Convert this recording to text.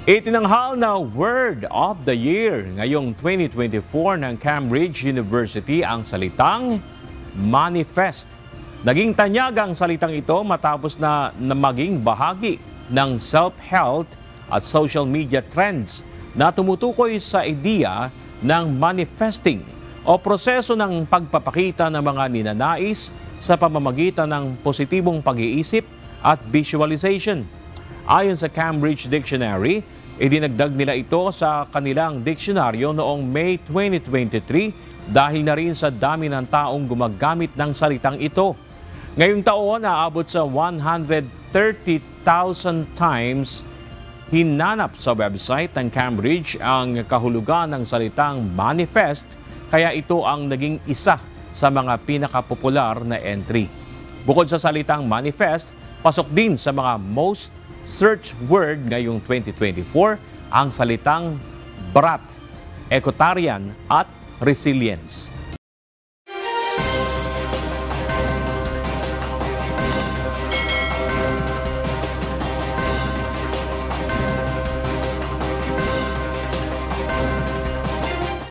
Itinanghal na Word of the Year ngayong 2024 ng Cambridge University ang salitang manifest. Naging tanyag ang salitang ito matapos na maging bahagi ng self-help at social media trends na tumutukoy sa ideya ng manifesting o proseso ng pagpapakita ng mga ninanais sa pamamagitan ng positibong pag-iisip at visualization. Ayon sa Cambridge Dictionary, idinagdag nila ito sa kanilang diksyonaryo noong May 2023 dahil na rin sa dami ng taong gumagamit ng salitang ito. Ngayong taon, naabot sa 130,000 times hinanap sa website ng Cambridge ang kahulugan ng salitang manifest, kaya ito ang naging isa sa mga pinakapopular na entry. Bukod sa salitang manifest, pasok din sa mga most search word ngayong 2024 ang salitang brat, equitarian at resilience.